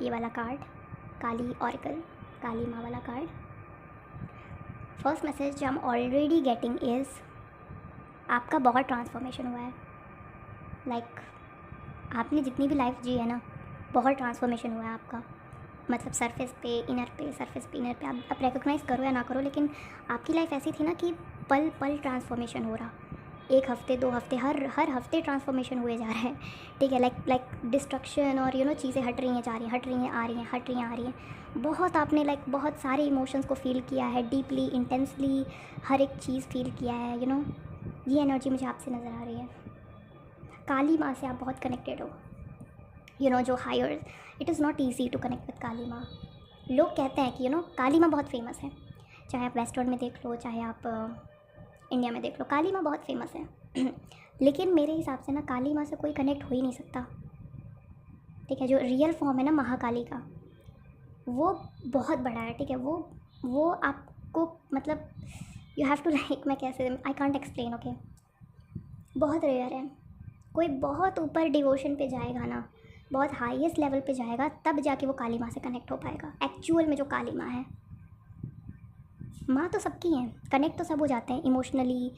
ये वाला कार्ड, काली ऑरिकल, काली माँ वाला कार्ड। फर्स्ट मैसेज जो हम already getting is आपका बहुत ट्रांसफॉर्मेशन हुआ है। आपने जितनी भी लाइफ जी है ना, बहुत ट्रांसफॉर्मेशन हुआ है आपका, मतलब सरफेस पे इनर पे आप रिकॉग्नाइज़ करो या ना करो, लेकिन आपकी लाइफ ऐसी थी ना कि पल पल ट्रांसफॉर्मेशन हो रहा, 1 हफ्ते 2 हफ्ते हर हफ्ते ट्रांसफॉर्मेशन हुए जा रहे हैं, ठीक है। लाइक डिस्ट्रक्शन और चीज़ें हट रही हैं, जा रही हैं, हट रही हैं, आ रही हैं, हट रही हैं, आ रही हैं। बहुत आपने बहुत सारे इमोशंस को फील किया है, डीपली इंटेंसली हर एक चीज़ फील किया है। ये एनर्जी मुझे आपसे नज़र आ रही है। काली माँ से आप बहुत कनेक्टेड हो, जो higher, it is not easy to connect with Kali Maa. लोग कहते हैं कि काली माँ बहुत फेमस है, चाहे आप वेस्टर्न में देख लो, चाहे आप इंडिया में देख लो, काली माँ बहुत फेमस है लेकिन मेरे हिसाब से ना काली माँ से कोई कनेक्ट हो ही नहीं सकता, ठीक है। जो रियल फॉर्म है ना महाकाली का, वो बहुत बड़ा है, ठीक है। वो आपको मतलब यू हैव टू मैं कैसे, आई कांट एक्सप्लेन, ओके। बहुत रेयर है, कोई बहुत ऊपर डिवोशन पे जाएगा ना, बहुत हाईएस्ट लेवल पे जाएगा, तब जाके वो काली माँ से कनेक्ट हो पाएगा। एक्चुअल में जो काली माँ है, माँ तो सबकी हैं, कनेक्ट तो सब हो जाते हैं इमोशनली,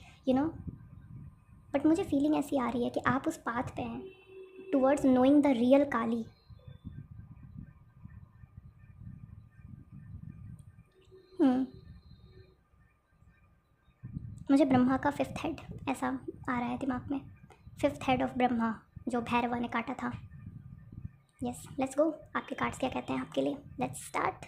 बट मुझे फीलिंग ऐसी आ रही है कि आप उस पाथ पे हैं टुवर्ड्स नोइंग द रियल काली। मुझे ब्रह्मा का 5th हेड ऐसा आ रहा है दिमाग में, 5th हेड ऑफ ब्रह्मा जो भैरवा ने काटा था। यस, लेट्स गो, आपके कार्ड्स क्या कहते हैं आपके लिए, let's start.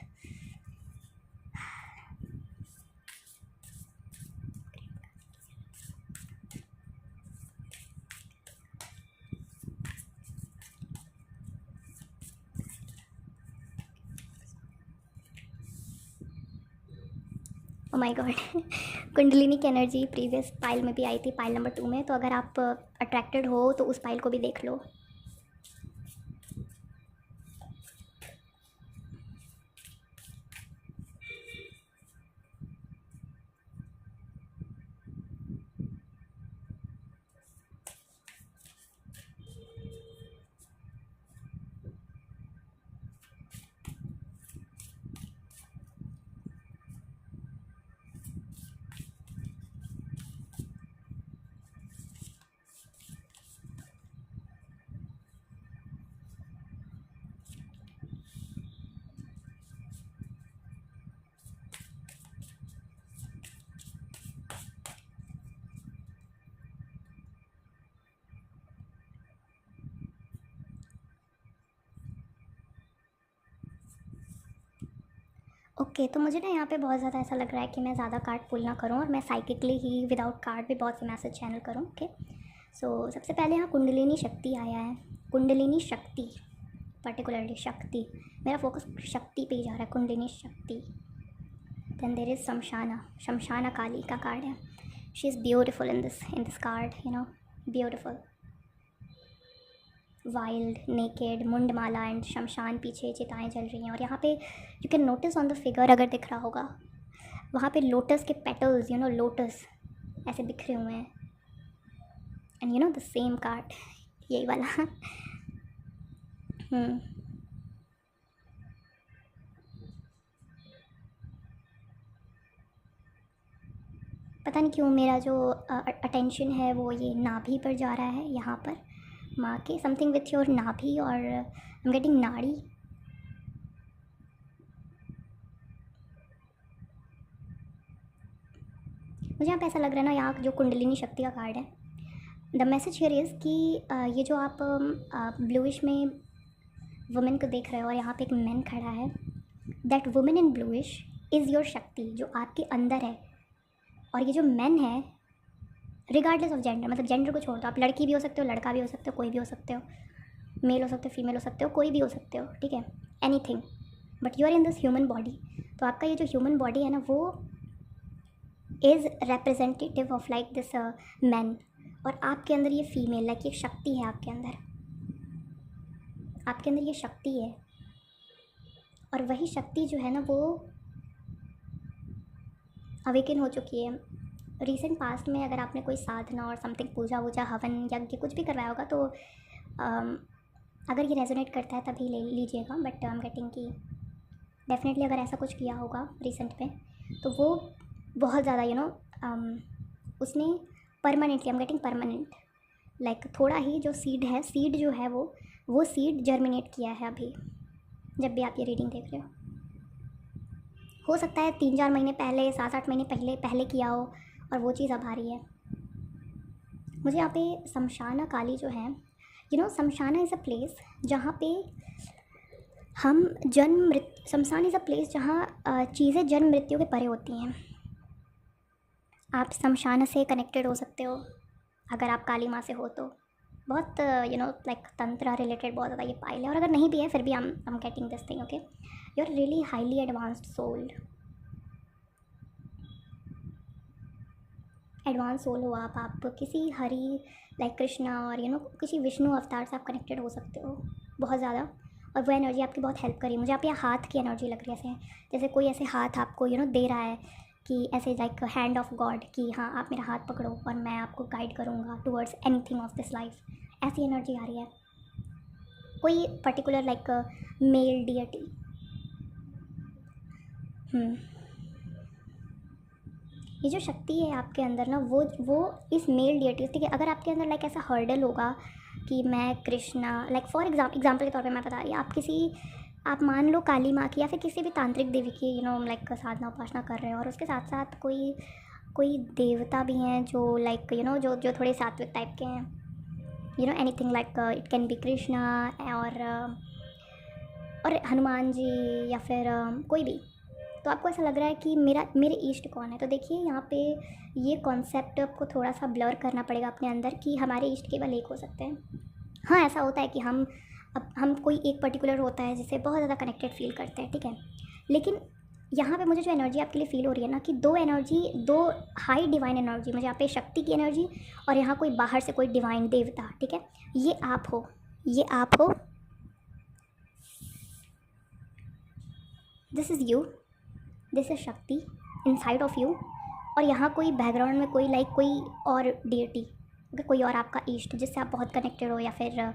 Oh my God kundalini की एनर्जी प्रीवियस पाइल में भी आई थी, पाइल नंबर 2 में, तो अगर आप अट्रैक्टेड हो तो उस पाइल को भी देख लो। ओके, तो मुझे ना यहाँ पे बहुत ज़्यादा ऐसा लग रहा है कि मैं ज़्यादा कार्ड पुल ना करूँ और मैं साइकिकली ही विदाउट कार्ड भी बहुत से मैसेज चैनल करूँ। ओके, सो सबसे पहले यहाँ कुंडलिनी शक्ति आया है। कुंडलिनी शक्ति, पर्टिकुलरली शक्ति, मेरा फोकस शक्ति पे ही जा रहा है, कुंडलिनी शक्ति। देन देर इज़ शमशाना, शमशाना काली का कार्ड है। She is beautiful in this card, you know, beautiful, wild, naked, mundamala and shamshan, पीछे चिताएं जल रही हैं। और यहाँ पे you can notice on the figure, अगर दिख रहा होगा वहाँ पे लोटस के पेटल्स, यू नो, लोटस ऐसे बिखरे हुए हैं। And you know the same card, यही वाला। पता नहीं क्यों मेरा जो अटेंशन है वो ये नाभि पर जा रहा है, यहाँ पर माँ के, समथिंग विथ योर नाभि, और आई एम गेटिंग नाड़ी। मुझे यहाँ पे ऐसा लग रहा है ना, यहाँ जो कुंडलिनी शक्ति का कार्ड है, द मैसेज हियर इज़ कि ये जो आप ब्लूइश में वुमेन को देख रहे हो और यहाँ पे एक मैन खड़ा है, that women in bluish is your शक्ति, जो आपके अंदर है। और ये जो मैन है, रिगार्डलेस ऑफ जेंडर, मतलब जेंडर को छोड़ दो, आप लड़की भी हो सकते हो, लड़का भी हो सकते हो, कोई भी हो सकते हो, मेल हो सकते हो, फीमेल हो सकते हो, कोई भी हो सकते हो, ठीक है, anything, but you are in this human body. तो आपका ये जो ह्यूमन बॉडी है ना, वो is representative of like this man, और आपके अंदर ये फीमेल, लाइक ये शक्ति है आपके अंदर, आपके अंदर ये शक्ति है। और वही शक्ति जो है ना, वो अवेकन हो चुकी है। रिसेंट पास्ट में अगर आपने कोई साधना और समथिंग, पूजा वूजा, हवन यज्ञ कुछ भी करवाया होगा, तो अगर ये रेजोनेट करता है तभी ले लीजिएगा। बट आई एम गेटिंग कि डेफिनेटली अगर ऐसा कुछ किया होगा रिसेंट में, तो वो बहुत ज़्यादा यू नो उसने permanently, I am getting permanent, like थोड़ा ही जो सीड है, सीड जो है वो सीड जर्मिनेट किया है अभी, जब भी आप ये रीडिंग देख रहे हो सकता है 3-4 महीने पहले, 7-8 महीने पहले किया हो, और वो चीज़ अब आ रही है। मुझे यहाँ पे शमशाना काली जो है, you know, shamshana is a place जहाँ पे हम शमशान इज़ अ प्लेस जहाँ चीज़ें जन्म मृत्यु के परे होती हैं। आप शमशान से कनेक्टेड हो सकते हो अगर आप काली माँ से हो तो, बहुत यू नो लाइक तंत्र रिलेटेड बहुत ज़्यादा ये पाइल है। और अगर नहीं भी है फिर भी I am getting this thing. Okay, you are really highly advanced soul, advance soul हो आप किसी हरि लाइक कृष्णा और यू नो किसी विष्णु अवतार से आप कनेक्टेड हो सकते हो बहुत ज़्यादा, और वो एनर्जी आपकी बहुत हेल्प करी। मुझे आप ये हाथ की एनर्जी लग रही है, जैसे कोई ऐसे हाथ आपको यू नो दे रहा है कि ऐसे लाइक हैंड ऑफ गॉड, कि हाँ आप मेरा हाथ पकड़ो और मैं आपको गाइड करूँगा towards anything of this life, ऐसी एनर्जी आ रही है। कोई पर्टिकुलर लाइक मेल डियटी, ये जो शक्ति है आपके अंदर ना, वो इस मेल डियटी, ठीक है, अगर आपके अंदर लाइक ऐसा हर्डल होगा कि मैं कृष्णा, लाइक फॉर एग्जाम्पल के तौर पे मैं बता रही हूँ, आप मान लो काली माँ की या फिर किसी भी तांत्रिक देवी की यू नो लाइक साधना उपासना कर रहे हो, और उसके साथ साथ कोई देवता भी हैं जो लाइक यू नो जो थोड़े सात्विक टाइप के हैं, you know anything like it can be Krishna और हनुमान जी या फिर कोई भी। तो आपको ऐसा लग रहा है कि मेरे इष्ट कौन है, तो देखिए यहाँ पे ये कॉन्सेप्ट आपको थोड़ा सा ब्लर करना पड़ेगा अपने अंदर कि हमारे इष्ट केवल एक हो सकते हैं। हाँ, ऐसा होता है कि हम कोई एक पर्टिकुलर होता है जिससे बहुत ज़्यादा कनेक्टेड फील करते हैं, ठीक है, लेकिन यहाँ पे मुझे जो एनर्जी आपके लिए फील हो रही है ना, कि दो हाई डिवाइन एनर्जी, मुझे यहाँ पे शक्ति की एनर्जी और यहाँ कोई बाहर से कोई डिवाइन देवता, ठीक है, ये आप हो, this is you, this is शक्ति इनसाइड ऑफ यू। और यहाँ कोई बैकग्राउंड में कोई और डियटी, कोई और आपका इष्ट जिससे आप बहुत कनेक्टेड हो या फिर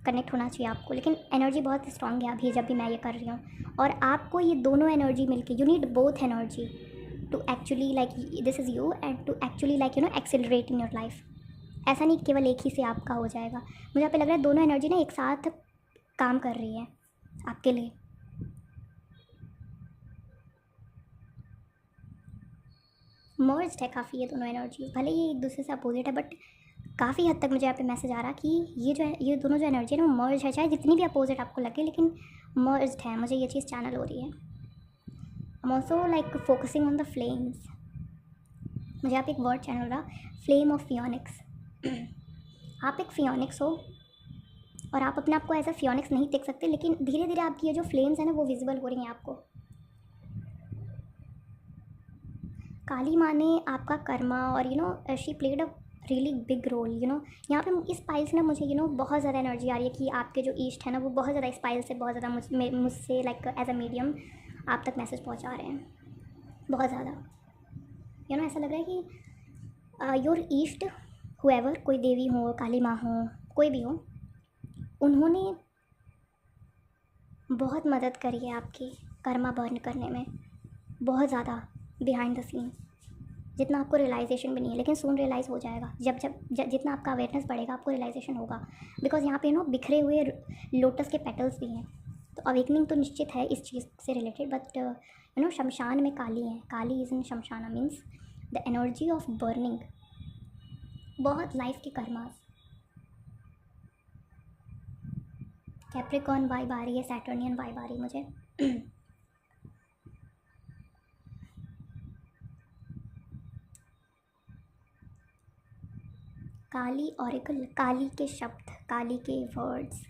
कनेक्ट होना चाहिए आपको, लेकिन एनर्जी बहुत स्ट्रांग है अभी जब भी मैं ये कर रही हूँ। और आपको ये दोनों एनर्जी मिलके, you need both energy to actually like this is you and to actually like you know accelerate in your life. ऐसा नहीं केवल एक ही से आपका हो जाएगा, मुझे यहाँ पे लग रहा है दोनों एनर्जी ना एक साथ काम कर रही है आपके लिए। मर्ज्ड है काफ़ी ये दोनों एनर्जी, भले ही एक दूसरे से अपोजिट है, बट काफ़ी हद तक मुझे यहाँ पे मैसेज आ रहा कि ये दोनों जो एनर्जी है ना, वो मर्ज है, चाहे जितनी भी अपोजिट आपको लगे, लेकिन मर्ज्ड है। मुझे ये चीज़ चैनल हो रही है। I am also like focusing on the flames. मुझे आप एक वर्ड चैनल रहा, फ्लेम ऑफ फियोनिक्स। आप एक फियोनिक्स हो और आप अपने आप को एज अ फियोनिक्स नहीं देख सकते, लेकिन धीरे धीरे आपकी ये जो फ्लेम्स हैं ना वो विजिबल हो रही हैं आपको। काली माँ ने आपका कर्मा और she played a really big role. यहाँ पे इस पाइल से ना मुझे बहुत ज़्यादा एनर्जी आ रही है कि आपके जो ईस्ट है ना वो बहुत ज़्यादा इस पाइल से बहुत ज़्यादा मुझसे लाइक एज अ मीडियम आप तक मैसेज पहुँचा रहे हैं, बहुत ज़्यादा। ऐसा लग रहा है कि योर ईस्ट हुएवर, कोई देवी हो, काली माँ हो, कोई भी हो, उन्होंने बहुत मदद करी है आपकी कर्मा बर्न करने में, बहुत ज़्यादा बिहाइंड द सीन। जितना आपको रियलाइजेशन भी नहीं है, लेकिन सून रियलाइज़ हो जाएगा। जितना आपका अवेयरनेस बढ़ेगा आपको रियलाइजेशन होगा। बिकॉज यहाँ पे बिखरे हुए लोटस के पेटल्स भी हैं, तो अवेकनिंग तो निश्चित है इस चीज़ से रिलेटेड। बट शमशान में काली है, Kali is in shamshana means the energy of burning, बहुत लाइफ की कर्मास। कैप्रिकॉर्न वाइब आ रही है, सैटर्नियन वाइब आ रही है मुझे। काली ऑरिकल, काली के शब्द, काली के words.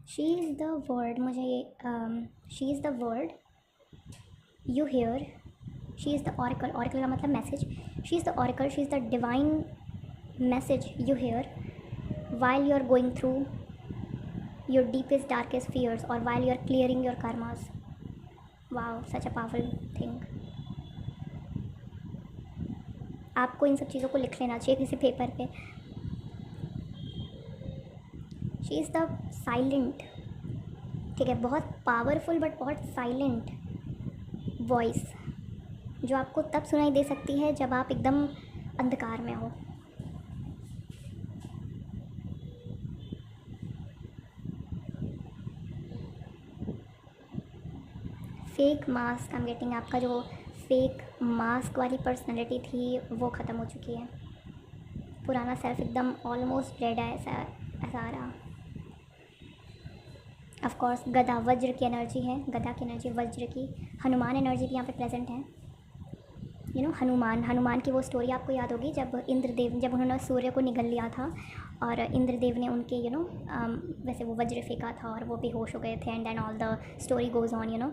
She is the word, she is the word you hear. She is the oracle, oracle का मतलब message. She is the oracle, she is the divine message you hear while you are going through your deepest darkest fears or while you are clearing your karmas. Wow, such a powerful thing. आपको इन सब चीज़ों को लिख लेना चाहिए किसी paper पे। She is the silent, ठीक है, बहुत पावरफुल बट बहुत साइलेंट वॉइस, जो आपको तब सुनाई दे सकती है जब आप एकदम अंधकार में हो। Fake mask I am getting, आपका जो फेक मास्क वाली पर्सनैलिटी थी वो ख़त्म हो चुकी है। पुराना सेल्फ एकदम ऑलमोस्ट डेड है, ऐसा आ रहा। ऑफ कोर्स गदा, वज्र की एनर्जी है, गदा की एनर्जी, वज्र की। हनुमान एनर्जी भी यहाँ पे प्रेजेंट है। हनुमान की वो स्टोरी आपको याद होगी जब इंद्रदेव, जब उन्होंने सूर्य को निगल लिया था और इंद्रदेव ने उनके वैसे वो वज्र फेंका था और वो बेहोश हो गए थे, and then all the story goes on.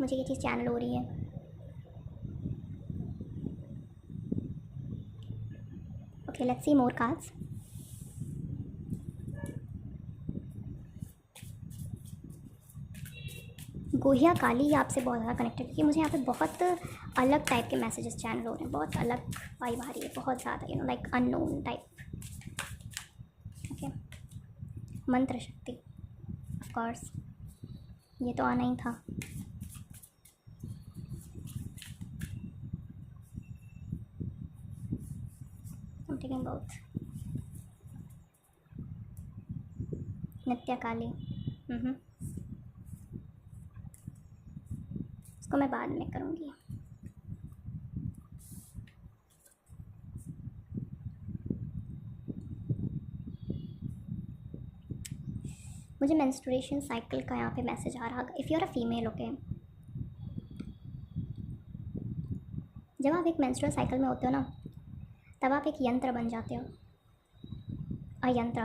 मुझे ये चीज़ चैनल हो रही है। Okay, let's see more cards. Guhya Kali आपसे बहुत ज़्यादा कनेक्टेड, क्योंकि मुझे यहाँ पे बहुत अलग टाइप के मैसेजेस चैनल हो रहे हैं, बहुत अलग वाइब आ रही है, बहुत ज़्यादा लाइक अननोन टाइप। ओके, मंत्र शक्ति, ऑफ कोर्स ये तो आना ही था। I'm taking both. नित्य काली, इसको मैं बाद में करूँगी। मुझे मेंस्ट्रुएशन साइकिल का यहाँ पे मैसेज आ रहा। If you are a female, okay, जब आप एक मेंस्ट्रुअल साइकिल में होते हो ना, तब आप एक यंत्र बन जाते हो, अयंत्र।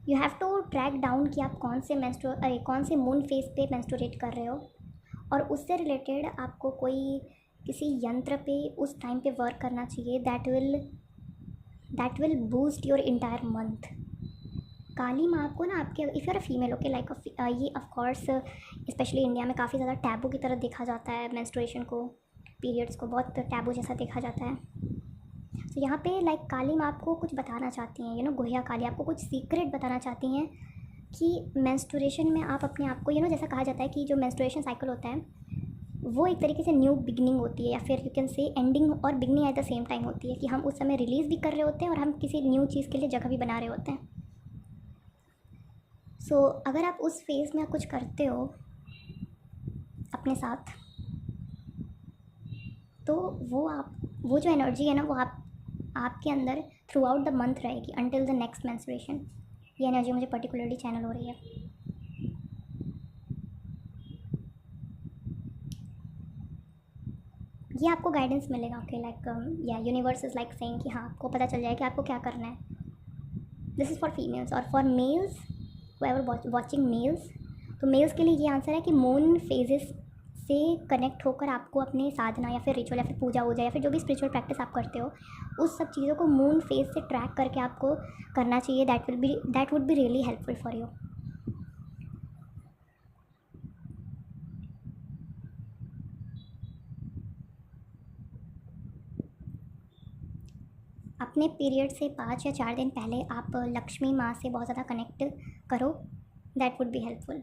You have to track down कि आप कौन से मून फेज पे मेंस्ट्रुएट कर रहे हो, और उससे रिलेटेड आपको कोई किसी यंत्र पे उस टाइम पे वर्क करना चाहिए। That will boost your entire month. Kali माँ आपको ना आपके, if you are a female, okay, like ये ऑफ कोर्स स्पेशली इंडिया में काफ़ी ज़्यादा टैबू की तरह देखा जाता है मेंस्ट्रुएशन को, पीरियड्स को बहुत टैबू जैसा देखा जाता है। तो यहाँ पे लाइक काली माँ आपको कुछ बताना चाहती हैं, गोहिया काली आपको कुछ सीक्रेट बताना चाहती हैं कि मेंस्ट्रुएशन में आप अपने आप को, जैसा कहा जाता है कि जो मेंस्ट्रुएशन साइकिल होता है वो एक तरीके से न्यू बिगनिंग होती है, या फिर यू कैन से एंडिंग और beginning at the same time होती है, कि हम उस समय रिलीज़ भी कर रहे होते हैं और हम किसी न्यू चीज़ के लिए जगह भी बना रहे होते हैं। सो अगर आप उस फेज़ में कुछ करते हो अपने साथ, तो वो जो एनर्जी है ना वो आपके अंदर थ्रू आउट द मंथ रहेगी अंटिल द नेक्स्ट मेंस्ट्रुएशन। ये एनर्जी मुझे पर्टिकुलरली चैनल हो रही है। ये आपको गाइडेंस मिलेगा, ओके, लाइक या यूनिवर्स इज़ लाइक सेइंग कि हाँ आपको पता चल जाए कि आपको क्या करना है। This is for females. और for males, whoever watching males, तो मेल्स के लिए ये आंसर है कि मून फेजेस से कनेक्ट होकर आपको अपने साधना या फिर रिचुअल या फिर पूजा वूजा या फिर जो भी स्पिरिचुअल प्रैक्टिस आप करते हो उस सब चीज़ों को मून फेज से ट्रैक करके आपको करना चाहिए। That would be really helpful for you. अपने पीरियड से 5 या 4 दिन पहले आप लक्ष्मी माँ से बहुत ज़्यादा कनेक्ट करो, दैट वुड बी हेल्पफुल।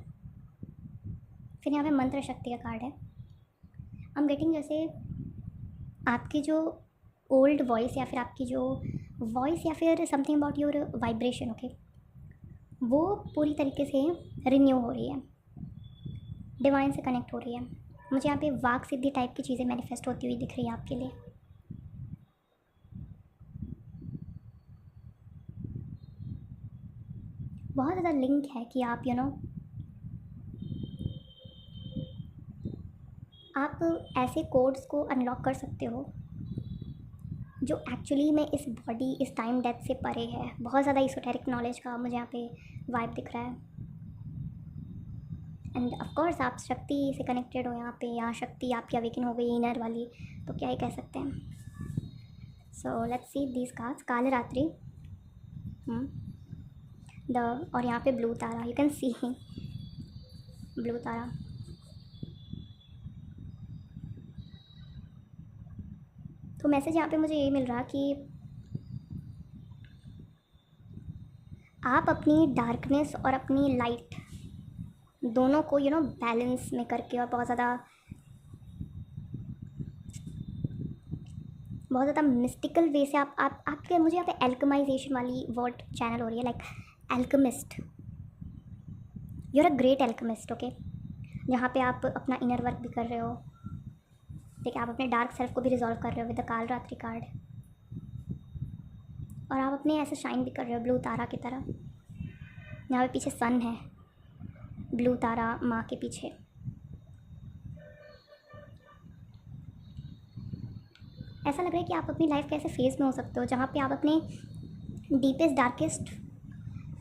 फिर यहाँ पे मंत्र शक्ति का कार्ड है। आई एम गेटिंग जैसे आपकी जो ओल्ड वॉइस या फिर आपकी जो वॉइस या फिर something about your vibration, okay, वो पूरी तरीके से रिन्यू हो रही है, डिवाइन से कनेक्ट हो रही है। मुझे यहाँ पे वाक सिद्धि टाइप की चीज़ें मैनिफेस्ट होती हुई दिख रही है आपके लिए। बहुत ज़्यादा लिंक है कि आप आप ऐसे कोड्स को अनलॉक कर सकते हो जो एक्चुअली में इस बॉडी, इस टाइम डेथ से परे है। बहुत ज़्यादा इsoteric नॉलेज का मुझे यहाँ पे वाइब दिख रहा है। एंड ऑफकोर्स आप शक्ति से कनेक्टेड हो यहाँ पे, या शक्ति आपकी अवेकन हो गई इनर वाली, तो क्या ही कह सकते हैं। So let's see these cards. Kaal Ratri और यहाँ पे blue Tara, you can see blue Tara. तो मैसेज यहाँ पे मुझे ये मिल रहा कि आप अपनी डार्कनेस और अपनी लाइट दोनों को बैलेंस में करके और बहुत ज़्यादा मिस्टिकल वे से आपके मुझे यहाँ पे एल्कमाइजेशन वाली वर्ड चैनल हो रही है, like alchemist. You are a great alchemist, okay, जहाँ पे आप अपना इनर वर्क भी कर रहे हो, ठीक है, आप अपने डार्क सेल्फ को भी रिजॉल्व कर रहे हो विद द काल रात्रि कार्ड, और आप अपने ऐसे शाइन भी कर रहे हो ब्लू तारा की तरह। यहाँ पे पीछे सन है, ब्लू तारा माँ के पीछे। ऐसा लग रहा है कि आप अपनी लाइफ के ऐसे फेज़ में हो सकते हो जहाँ पे आप अपने डीपेस्ट डार्केस्ट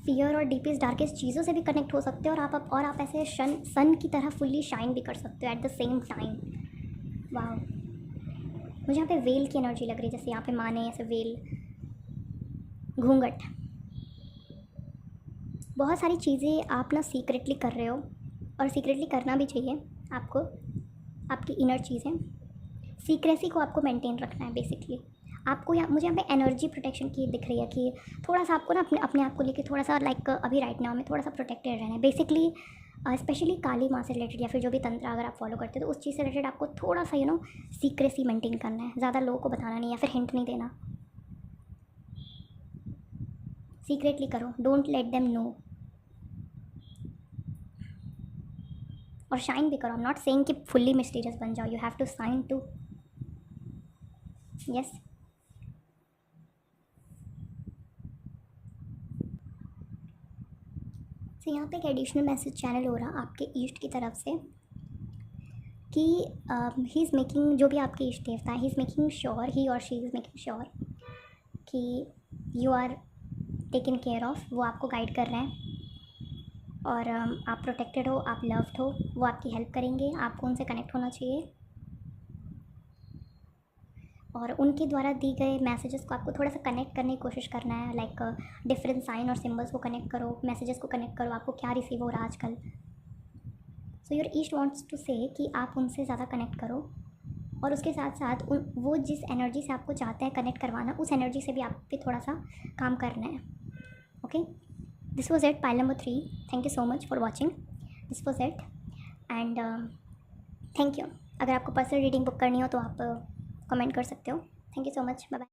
फियर और डीपेस्ट डार्केस्ट चीज़ों से भी कनेक्ट हो सकते हो, और आप ऐसे सन की तरह फुल्ली शाइन भी कर सकते हो एट द सेम टाइम। वाह, मुझे यहाँ पे वेल की एनर्जी लग रही है, जैसे यहाँ पे माँ ने ऐसे वेल, घूंघट, बहुत सारी चीज़ें आप ना सीक्रेटली कर रहे हो, और सीक्रेटली करना भी चाहिए आपको। आपकी इनर चीज़ें, सीक्रेसी को आपको मेंटेन रखना है बेसिकली। आपको मुझे यहाँ पे एनर्जी प्रोटेक्शन की दिख रही है कि थोड़ा सा आपको ना अपने आप को लेके थोड़ा सा लाइक अभी राइट नाउ में थोड़ा सा प्रोटेक्टेड रहना है बेसिकली। स्पेशली काली माँ से रिलेटेड या फिर जो भी तंत्र अगर आप फॉलो करते हो तो उस चीज़ से रिलेटेड आपको थोड़ा सा सीक्रेसी मेंटेन करना है, ज़्यादा लोगों को बताना नहीं या फिर हिंट नहीं देना। सीक्रेटली करो, डोंट लेट देम नो, और शाइन भी करो। आई एम नॉट सेइंग कि फुल्ली मिस्टीरियस बन जाओ, you have to shine too, yes. तो यहाँ पे एक एडिशनल मैसेज चैनल हो रहा आपके ईस्ट की तरफ से कि ही इज़ मेकिंग, जो भी आपके इष्ट देवता है, he is making sure, he और शी इज़ मेकिंग श्योर कि you are taken care of. वो आपको गाइड कर रहे हैं और आप प्रोटेक्टेड हो, आप लव्ड हो, वो आपकी हेल्प करेंगे। आपको उनसे कनेक्ट होना चाहिए और उनके द्वारा दी गए मैसेजेस को आपको थोड़ा सा कनेक्ट करने की कोशिश करना है, लाइक डिफरेंट साइन और सिम्बल्स को कनेक्ट करो, मैसेजेस को कनेक्ट करो, आपको क्या रिसीव हो रहा है आजकल। So your isht wants to say कि आप उनसे ज़्यादा कनेक्ट करो, और उसके साथ साथ वो जिस एनर्जी से आपको चाहते हैं कनेक्ट करवाना, उस एनर्जी से भी आप पे थोड़ा सा काम करना है। Okay, this was it, pile number 3। Thank you so much for watching, this was it and thank you. अगर आपको पर्सनल रीडिंग बुक करनी हो तो आप कमेंट कर सकते हो। Thank you so much, bye bye.